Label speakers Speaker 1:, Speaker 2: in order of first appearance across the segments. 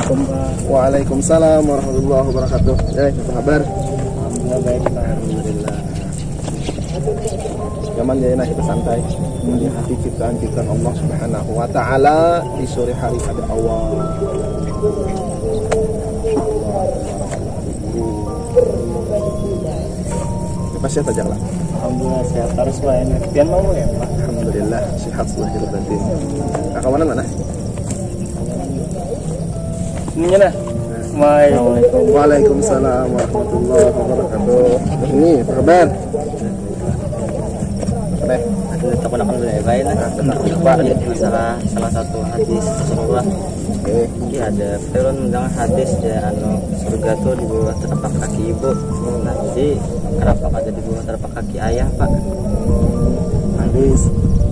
Speaker 1: Assalamualaikum Pak.
Speaker 2: Waalaikumsalam warahmatullahi wabarakatuh. Apa kabar?
Speaker 1: Alhamdulillah baik Pak.
Speaker 2: Alhamdulillah. Zaman jaya kita santai melihat ciptaan-ciptaan Allah Subhanahu wa taala di sore hari pada awal. Pasti aja lah.
Speaker 1: Alhamdulillah sehat terus Pak. Pian mau ya Pak?
Speaker 2: Alhamdulillah sehat lahir batin. Kakak mana mana?
Speaker 1: Ini nah. Assalamualaikum.
Speaker 2: Waalaikumsalam warahmatullahi wabarakatuh. Ini apa kabar? Baik.
Speaker 1: Teman-teman udah baik lah.
Speaker 2: Pak,
Speaker 1: Masalah salah satu hadis Rasulullah.
Speaker 2: oke.
Speaker 1: Ini ada firman mendengar hadis ya surga tuh di bawah telapak kaki ibu. Nah, jadi kenapa ada di bawah telapak kaki ayah Pak?
Speaker 2: Hadis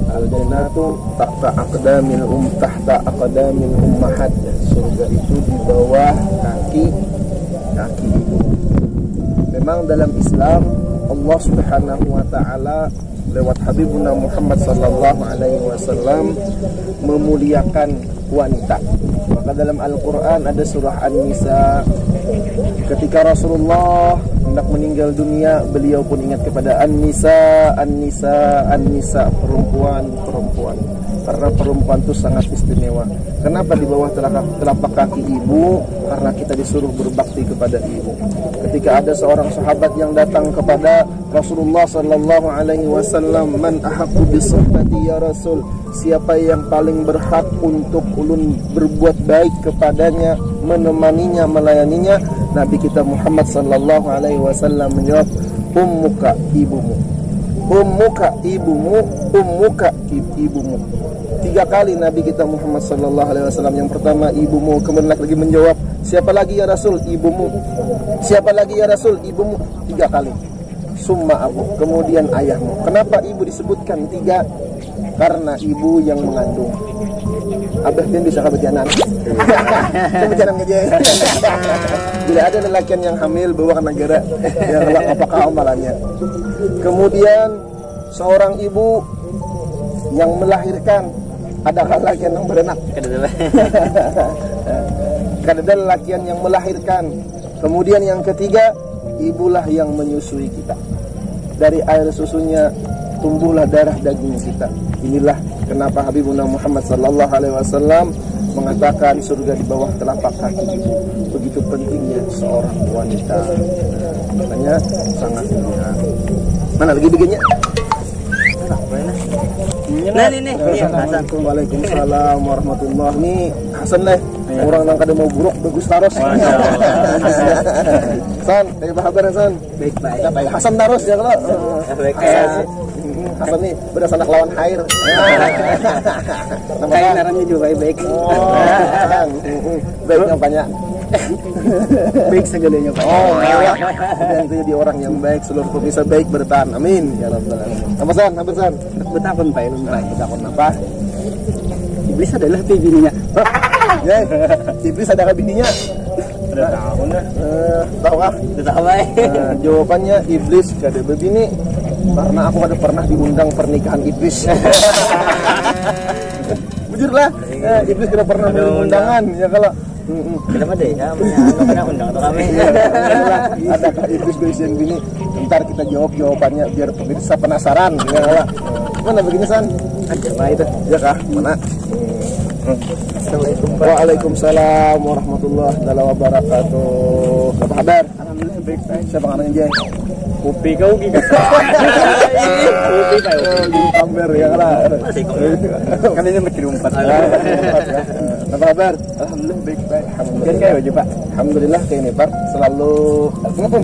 Speaker 2: al-jannatu tahta aqdamil ummahat. Surga itu di bawah kaki ibu. Memang dalam Islam Allah Subhanahu wa taala lewat Habibuna Muhammad sallallahu alaihi wasallam memuliakan wanita. Maka dalam Al-Qur'an ada surah An-Nisa, ketika Rasulullah hendak meninggal dunia, beliau pun ingat kepada An-Nisa, perempuan. Karena perempuan itu sangat istimewa. Kenapa di bawah telapak kaki ibu? Karena kita disuruh berbakti kepada ibu. Ketika ada seorang sahabat yang datang kepada Rasulullah sallallahu alaihi wasallam, "Man ahaqqu bi suhbati ya Rasul?" Siapa yang paling berhak untuk ulun berbuat baik kepadanya, menemaninya, melayaninya? Nabi kita Muhammad sallallahu alaihi wasallam menjawab, "Ummuka, ibumu. Ummuka, ibumu. Ummuka, ibumu." 3 kali Nabi kita Muhammad sallallahu alaihi wasallam. Yang pertama ibumu, kemudian lagi menjawab, "Siapa lagi ya Rasul?" "Ibumu." "Siapa lagi ya Rasul?" "Ibumu." 3 kali. Summa abu, kemudian ayahmu. Kenapa ibu disebutkan 3? Karena ibu yang mengandung. Abah dia bisa kebejanan. Kebejanan aja. Bila ada lelakian yang hamil bawa ke negara, ya kelak apakah amalannya? Kemudian seorang ibu yang melahirkan, ada lelakian yang berenak. Kada ada lelakian yang melahirkan. Kemudian yang ketiga, ibulah yang menyusui kita. Dari air susunya tumbuhlah darah daging kita. Inilah kenapa Habibuna Muhammad sallallahu alaihi wasallam mengatakan surga di bawah telapak kaki ibu. Begitu pentingnya seorang wanita. Makanya sangat mulia. Mana lagi bikinnya?
Speaker 1: Nah ini Hasan.
Speaker 2: Waalaikumsalam warahmatullahi. Ini Hasan deh. Orang yang kada mau buruk bagus taros. Hasan, apa kabar Hasan?
Speaker 1: Baik.
Speaker 2: Hasan taros ya kalau.
Speaker 1: Baik.
Speaker 2: Hasan nih berdasar anak lawan Khair.
Speaker 1: Kayak naranya juga baik.
Speaker 2: Baiknya banyak.
Speaker 1: Baik segalanya Pak.
Speaker 2: Dan itu jadi orang yang baik, seluruh pemirsa baik bertahan. Amin ya rabbal alamin. Apa San? Apa San?
Speaker 1: Betakon Pak Ilun Pak.
Speaker 2: Betakon apa?
Speaker 1: Iblis adalah bininya.
Speaker 2: Ya, iblis ada bininya.
Speaker 1: Udah tahu nah.
Speaker 2: Tahu ah?
Speaker 1: Udah tahu Pak.
Speaker 2: Jawabannya iblis kada berbini karena aku ada pernah diundang pernikahan iblis. Bujur lah, iblis kada pernah undangan ya kalau.
Speaker 1: Kenapa deh? Ya, mana undang atau kami?
Speaker 2: Adakah iblis berisian bini? Ntar kita jawab jawabannya biar pemirsa penasaran. Ya kalau. Mana begini San?
Speaker 1: Aja Pak itu.
Speaker 2: Ya kah? Mana?
Speaker 1: Assalamualaikum Pak.
Speaker 2: Waalaikumsalam warahmatullahi wabarakatuh. Apa kabar?
Speaker 1: Alhamdulillah baik Pak.
Speaker 2: Siapa namanya Jeng?
Speaker 1: Kopi kau gitu. Kopi kayak
Speaker 2: Kamber ya kan?
Speaker 1: Kan ini masih umpat.
Speaker 2: Apa kabar?
Speaker 1: Alhamdulillah baik Pak.
Speaker 2: Alhamdulillah.
Speaker 1: Kayak aja Pak.
Speaker 2: Alhamdulillah kayak ini Pak. Selalu ngapun.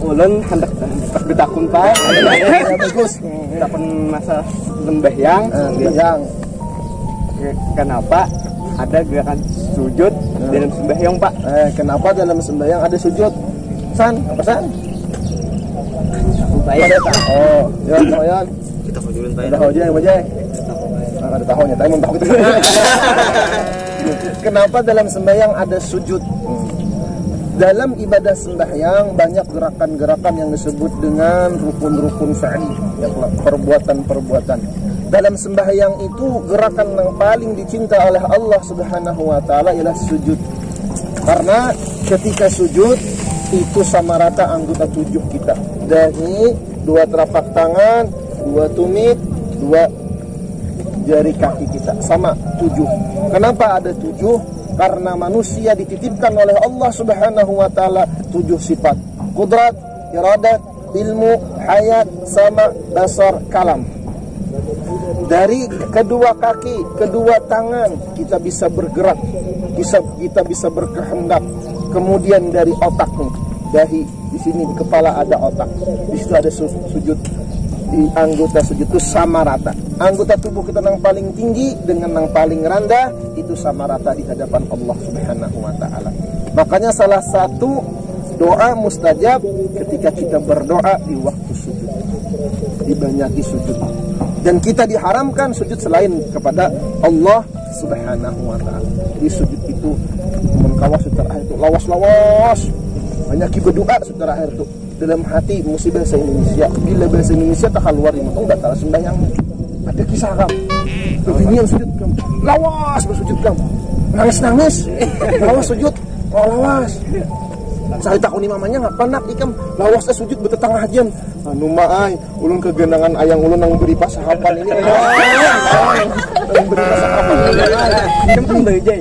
Speaker 1: Ulun hendak betakun Pak.
Speaker 2: Bagus.
Speaker 1: Betakun masa sembahyang.
Speaker 2: Yang
Speaker 1: Kenapa ada gerakan sujud dalam sembahyang Pak?
Speaker 2: Kenapa dalam sembahyang ada sujud? San, apa San?
Speaker 1: Bayar Pak.
Speaker 2: Oh, ya,
Speaker 1: Kita kujulun Pak.
Speaker 2: Ada tahu aja yang baca. Ada tahunya, tapi mau tahu itu. Kenapa dalam sembahyang ada sujud? Dalam ibadah sembahyang banyak gerakan-gerakan yang disebut dengan rukun-rukun fi'li, ya, perbuatan-perbuatan. dalam sembahyang itu gerakan yang paling dicinta oleh Allah Subhanahu wa taala ialah sujud. Karena ketika sujud itu sama rata anggota tujuh kita. Dahi, dua telapak tangan, dua tumit, dua jari kaki kita, sama tujuh. Kenapa ada tujuh? Karena manusia dititipkan oleh Allah Subhanahu wa taala tujuh sifat: qudrat, iradat, ilmu, hayat, sama, basar, kalam. Dari kedua kaki, kedua tangan kita bisa bergerak, kita bisa berkehendak. Kemudian dari otak nih, dahi, di sini di kepala ada otak, di situ ada sujud. Di anggota sujud itu sama rata. Anggota tubuh kita yang paling tinggi dengan yang paling rendah itu sama rata di hadapan Allah Subhanahu wa taala. Makanya salah satu doa mustajab ketika kita berdoa di waktu sujud, dibanyaki sujud. Dan kita diharamkan sujud selain kepada Allah Subhanahu wa taala. Di sujud itu menkawas secara akhir itu lawas-lawas. Banyak berdoa secara akhir itu dalam hati mesti bahasa Indonesia. Bila bahasa Indonesia tak keluar itu enggak salah sembahyang. Ada kisah kamu. Beginian sujud kamu. Lawas bersujud kamu. Nangis-nangis. Lawas sujud. Oh lawas. Saya takut ni mamanya ngapa nak ikam lawas sujud bertetangah jam. Anu maai ulun kegenangan ayang ulun nang beri pasahapan ini. Nang beri pasahapan. Kempeng bejai.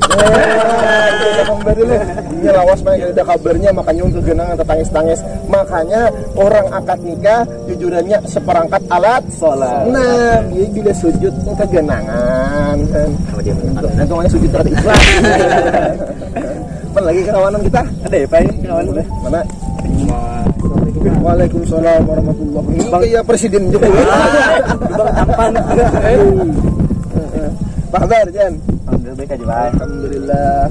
Speaker 2: Kempeng bejai. Ini lawas mah ada kabarnya makanya ulun kegenangan tetangis-tangis. Makanya orang akad nikah jujurannya seperangkat alat salat. Nah, dia bila sujud kegenangan kan. Nanti sujud tadi ikhlas. Mana lagi kawanan kita? Ada ya, Pak? Kawan boleh. Mana? Waalaikumsalam warahmatullahi wabarakatuh. Ini kayak Presiden Jokowi. Bang tampan. Pak Kabar, Jan. Alhamdulillah baik aja, Pak. Alhamdulillah.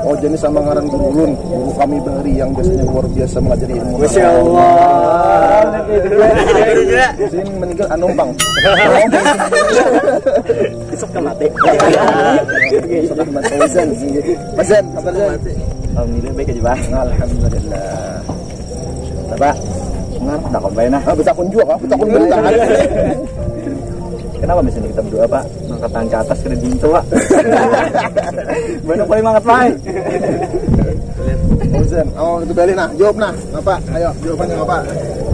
Speaker 2: Oh, jadi sama ngaran guru ulun, guru kami Bahri yang biasanya luar biasa mengajari ilmu. Masya Allah. Sini meninggal anumpang. Besok ke mati. Besok ke mati. Mas Zan, kabar Zan? Alhamdulillah baik aja, Pak. Alhamdulillah. Pak, ngar tak komplain nah. Betakun juga, betakun bentar. Kenapa misalnya kita berdoa, Pak? Angkat tangan ke atas kena dinto, Pak. Banyak paling mangat, Pak. Ozen, oh itu balik nah, jawab nah. Apa? Ayo, jawabannya apa?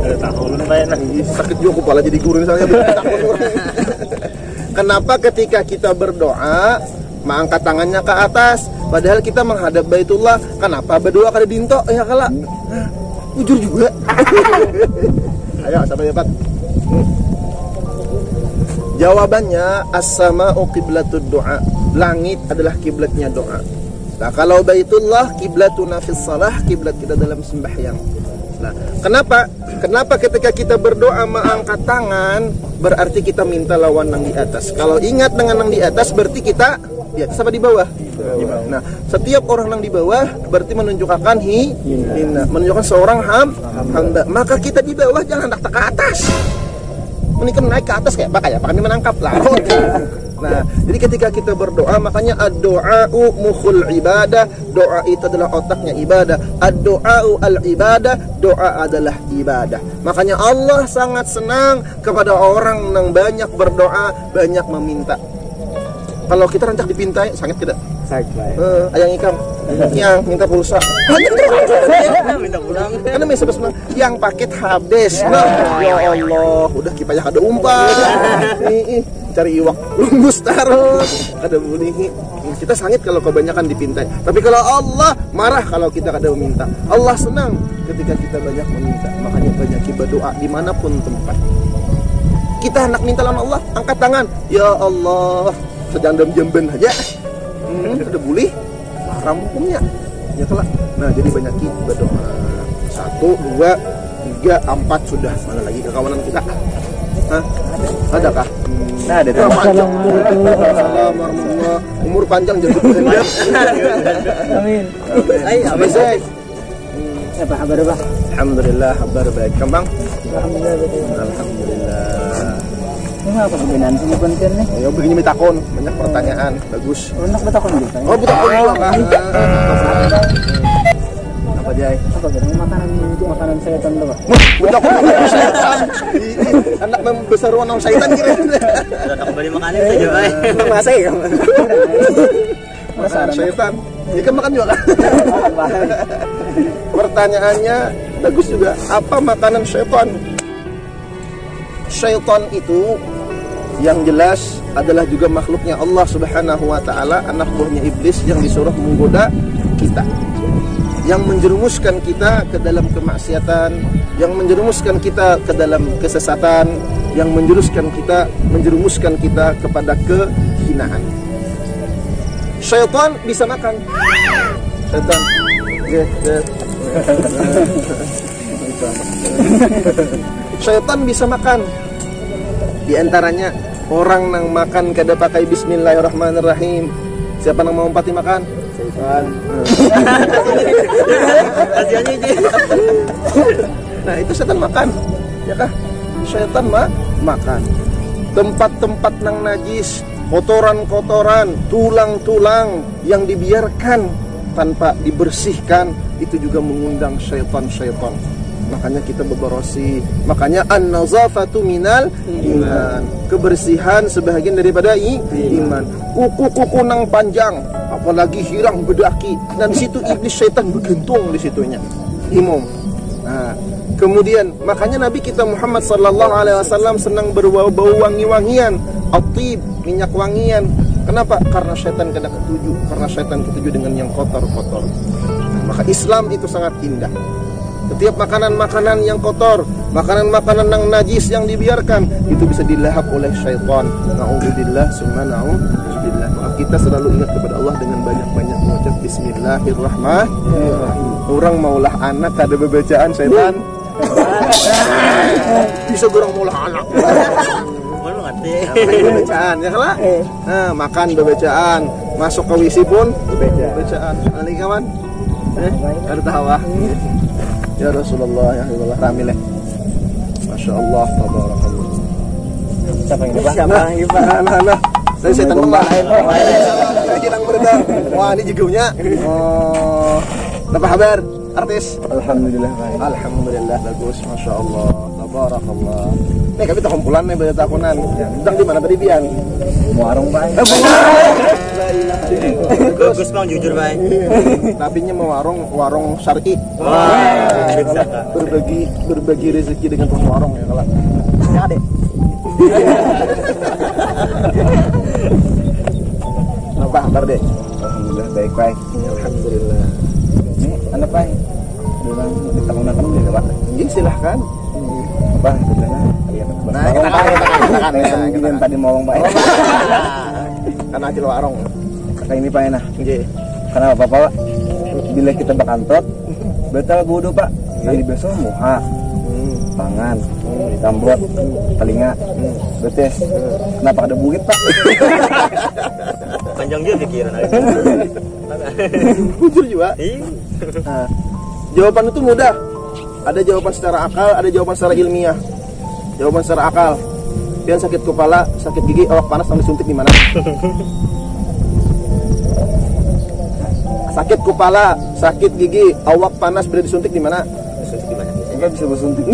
Speaker 2: Ada tahu lu nih, nah. Sakit juga kepala jadi gurun saya. Kenapa ketika kita berdoa mengangkat tangannya ke atas, padahal kita menghadap Baitullah? Kenapa berdoa kada dinto? Ya kala. Jujur juga. Ayo, siapa dapat? Jawabannya as-sama'u qiblatud doa. Langit adalah kiblatnya doa. Nah, kalau Baitullah kiblatuna fis shalah, kiblat kita dalam sembahyang. Nah, kenapa ketika kita berdoa mengangkat tangan berarti kita minta lawan yang di atas. Kalau ingat dengan yang di atas berarti kita di atas apa di bawah? Nah, setiap orang yang di bawah berarti menunjukkan hina, menunjukkan seorang hamba. Maka kita di bawah jangan hendak ke atas. Menikam naik ke atas kayak apa? Kayak apa? Ini menangkap lah. Nah, jadi ketika kita berdoa makanya ad-du'a'u mukhul ibadah. Doa itu adalah otaknya ibadah. Ad-du'a'u al-ibadah, doa adalah ibadah. Makanya Allah sangat senang kepada orang yang banyak berdoa, banyak meminta. Kalau kita rancak dipintai, sangat tidak? Ayang ikam, yang minta pulsa. Minta pulang. Karena mesej yang paket habis. Nah, ya Allah, udah kipayah ada umpan. Nih, cari iwak, lumbus terus. Ada bunyi. Kita sangit kalau kebanyakan dipintai. Tapi kalau Allah marah kalau kita kada meminta. Allah senang ketika kita banyak meminta. Makanya banyak berdoa dimanapun tempat. Kita hendak minta lawan Allah, angkat tangan. Ya Allah, sedang jamben aja. Ada boleh haram hukumnya ya telah. Nah jadi banyak berdoa 1, 2, 3, 4 sudah. Mana lagi kekawanan kita? Hah? Adakah? Nah ada. Assalamualaikum. Umur panjang jadi. Amin. Amin. Apa kabar Pak? Alhamdulillah kabar baik. Kembang? Alhamdulillah. Alhamdulillah.
Speaker 3: Kenapa pembinaan sama konten nih?
Speaker 2: Ya begini mitakon, banyak pertanyaan, bagus.
Speaker 3: Enak betakon gitu.
Speaker 2: Oh, betakon juga kah? Apa Jai?
Speaker 3: Apa gitu? Makanan saya contoh Pak.
Speaker 2: Betakon setan. Ini Anak membesar orang syaitan kira.
Speaker 1: Sudah kembali makan itu juga.
Speaker 3: Masa ya kamu?
Speaker 2: Makan syaitan. Ya kan makan juga kan? Pertanyaannya bagus juga. Apa makanan syaitan? Syaitan itu yang jelas adalah juga makhluknya Allah Subhanahu wa taala, anak buahnya iblis yang disuruh menggoda kita, yang menjerumuskan kita ke dalam kemaksiatan, yang menjerumuskan kita ke dalam kesesatan, yang menjerumuskan kita kepada kehinaan. Syaitan bisa makan. Syaitan. Syaitan bisa makan. Di antaranya orang nang makan kada pakai bismillahirrahmanirrahim. Siapa nang mau pati makan? Syaitan. Nah, itu syaitan makan. Ya kah? Syaitan makan. Tempat-tempat nang najis, kotoran-kotoran, tulang-tulang yang dibiarkan tanpa dibersihkan, itu juga mengundang syaitan-syaitan. Makanya kita beberosi. Makanya an-nazafatu minal iman. Kebersihan sebahagian daripada iman. Kuku-kuku nang panjang, apalagi hirang bedaki. Dan di situ iblis syaitan bergantung di situnya. Imam. Nah, kemudian makanya Nabi kita Muhammad sallallahu alaihi wasallam senang berbau wangi-wangian, at-tib, minyak wangian. Kenapa? Karena syaitan kena ketuju. Karena syaitan ketuju dengan yang kotor-kotor. Nah, maka Islam itu sangat indah. Setiap makanan-makanan yang kotor, makanan-makanan yang najis yang dibiarkan, itu bisa dilahap oleh syaitan. Na'udzubillah, summa na'udzubillah. Maka kita selalu ingat kepada Allah dengan banyak-banyak mengucap Bismillahirrahmanirrahim. Orang maulah anak ada bebacaan syaitan. Bisa orang maulah anak.
Speaker 1: Mau ngerti.
Speaker 2: Bebacaan ya kalah. Nah, makan bebacaan, masuk ke WC pun bebacaan. Ani kawan? Ada tawa. Ya Rasulullah, ya Allah, ramil. Masya Allah, tabarakallah.
Speaker 3: Siapa yang depan? Siapa yang depan?
Speaker 2: Nah. Dari setan kembang. Jangan beredar. Wah, ini jigunya. Oh, apa kabar? Artis?
Speaker 3: Alhamdulillah baik.
Speaker 2: Alhamdulillah bagus, Masya Allah, tabarakallah. Nih kami tak kumpulan nih pada tahunan. Sedang di mana tadi Bian?
Speaker 3: Warung baik.
Speaker 1: Bagus bang, jujur bang.
Speaker 2: Tapi nya mau warung syar'i. Berbagi rezeki dengan warung ya kalau. Ya deh. Apa kabar deh?
Speaker 3: Alhamdulillah baik.
Speaker 2: Alhamdulillah.
Speaker 3: Ini anak baik. Bilang kita mau nonton juga pak.
Speaker 2: Iya silahkan.
Speaker 3: Bang, gimana?
Speaker 2: Nah, kita
Speaker 3: Yang tadi mau ngomong baik.
Speaker 2: Karena acil warung.
Speaker 3: Kayak ini pak enak.
Speaker 2: Nggih.
Speaker 3: Karena bapak bila kita bakantot, betul wudu pak. Hari besok muha, tangan, tambot, telinga, betes. Kenapa ada bukit pak?
Speaker 1: Panjang juga pikiran.
Speaker 2: Jujur juga. Nah, jawaban itu mudah. Ada jawaban secara akal, ada jawaban secara ilmiah. Jawaban secara akal. Pian sakit kepala, sakit gigi, awak panas sampai suntik di mana? Sakit kepala, sakit gigi, awak panas bila disuntik di mana?
Speaker 1: Disuntik di mana?
Speaker 3: Enggak bisa bersuntik.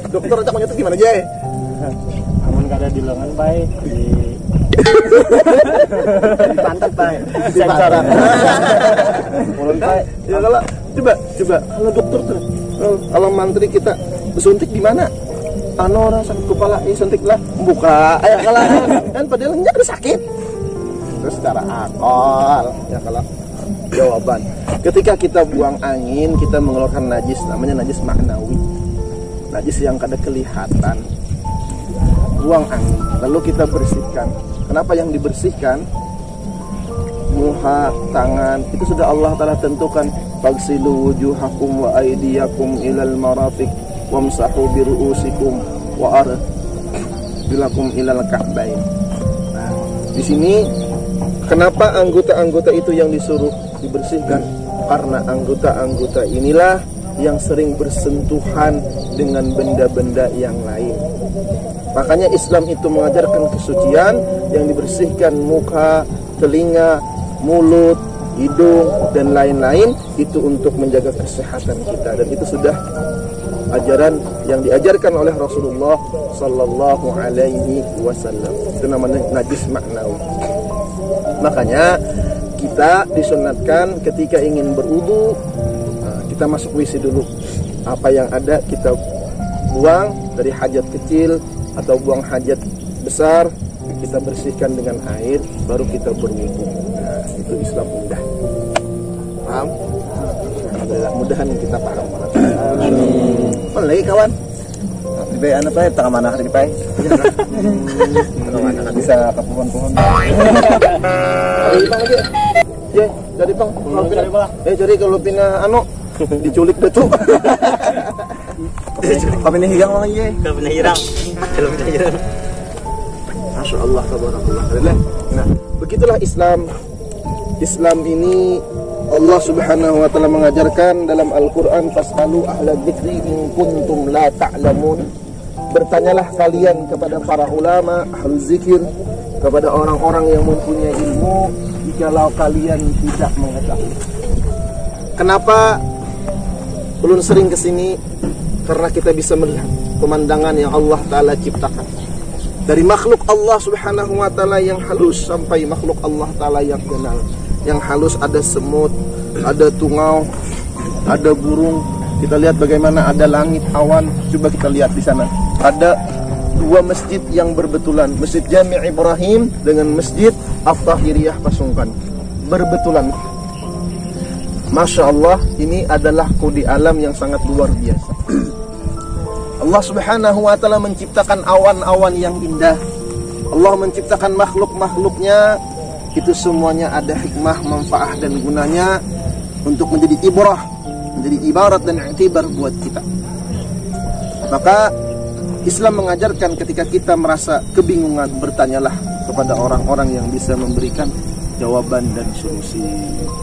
Speaker 2: Dokter cak nyuntik di mana aja?
Speaker 3: Amun gak ada di lengan baik di pantat baik.
Speaker 2: Di pasaran.
Speaker 3: Mulut baik.
Speaker 2: Ya kalau coba kalau dokter tuh, kalau mantri kita bersuntik di mana? Orang sakit kepala, suntik lah, buka, ayo kalah kan padahal nggak ada sakit. Terus secara akal, ya kalau jawaban. Ketika kita buang angin, kita mengeluarkan najis, namanya najis maknawi, najis yang kada kelihatan. Buang angin, lalu kita bersihkan. Kenapa yang dibersihkan? Muha, tangan, itu sudah Allah Ta'ala tentukan. Fagsilu wujuhakum wa aydiyakum ilal marafiq wamsahu biru'usikum wa arjulakum ilal ka'bain. Nah, di sini kenapa anggota-anggota itu yang disuruh dibersihkan? Karena anggota-anggota inilah yang sering bersentuhan dengan benda-benda yang lain. Makanya Islam itu mengajarkan kesucian yang dibersihkan muka, telinga, mulut, hidung, dan lain-lain, itu untuk menjaga kesehatan kita. Dan itu sudah ajaran yang diajarkan oleh Rasulullah sallallahu alaihi wasallam. Itu namanya najis maknawi. Makanya kita disunatkan ketika ingin berwudu, kita masuk WC dulu. Apa yang ada kita buang dari hajat kecil atau buang hajat besar, kita bersihkan dengan air, baru kita berwudu. Nah, itu Islam mudah. Paham? Alhamdulillah, mudahan kita paham. Apa lagi kawan?
Speaker 3: Di bay anak bay, tengah mana hari di bay? Bisa ke pohon-pohon.
Speaker 2: Jadi bang, jadi kalau pina diculik betul.
Speaker 3: Kami ini hilang lagi ya.
Speaker 1: Kalau benar hirang.
Speaker 2: Masya Allah, tabarakallah. Nah, begitulah Islam. Islam ini Allah Subhanahu wa taala mengajarkan dalam Al-Qur'an, fas'alu ahla dzikri in kuntum la ta'lamun. Bertanyalah kalian kepada para ulama, ahli zikir, kepada orang-orang yang mempunyai ilmu jikalau kalian tidak mengetahui. Kenapa ulun sering kesini? Karena kita bisa melihat pemandangan yang Allah Ta'ala ciptakan. Dari makhluk Allah Subhanahu wa Ta'ala yang halus sampai makhluk Allah Ta'ala yang kenal. Yang halus ada semut, ada tungau, ada burung. Kita lihat bagaimana ada langit, awan. Coba kita lihat di sana. Ada dua masjid yang berbetulan. Masjid Jami' Ibrahim dengan Masjid At-Tahiriyah Pasungkan. Berbetulan. Masya Allah, ini adalah kode alam yang sangat luar biasa. Allah Subhanahu wa Ta'ala menciptakan awan-awan yang indah. Allah menciptakan makhluk-makhluknya. Itu semuanya ada hikmah, manfaat dan gunanya untuk menjadi ibrah, menjadi ibarat dan i'tibar buat kita. Maka Islam mengajarkan ketika kita merasa kebingungan, bertanyalah kepada orang-orang yang bisa memberikan jawaban dan solusi.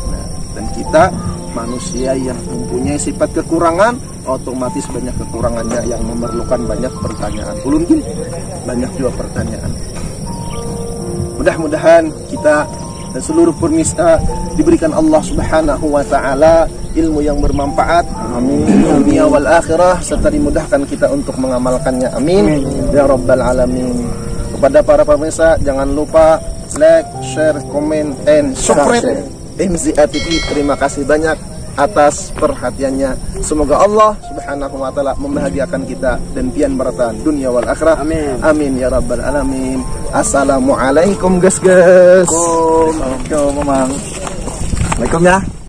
Speaker 2: Nah, dan kita manusia yang mempunyai sifat kekurangan, otomatis banyak kekurangannya yang memerlukan banyak pertanyaan. Ulun gini, banyak juga pertanyaan. Mudah-mudahan kita dan seluruh permisa diberikan Allah Subhanahu wa Ta'ala ilmu yang bermanfaat, amin, dunia wal akhirah, serta dimudahkan kita untuk mengamalkannya, amin, ya rabbal alamin. Kepada para pemirsa, jangan lupa like, share, comment, and subscribe MZA TV. Terima kasih banyak atas perhatiannya. Semoga Allah Subhanahu wa Ta'ala membahagiakan kita dan pian baratan dunia wal akhirah, amin, amin ya rabbal alamin. Assalamualaikum guys.
Speaker 3: Assalamualaikum, Mamang. Assalamualaikum ya.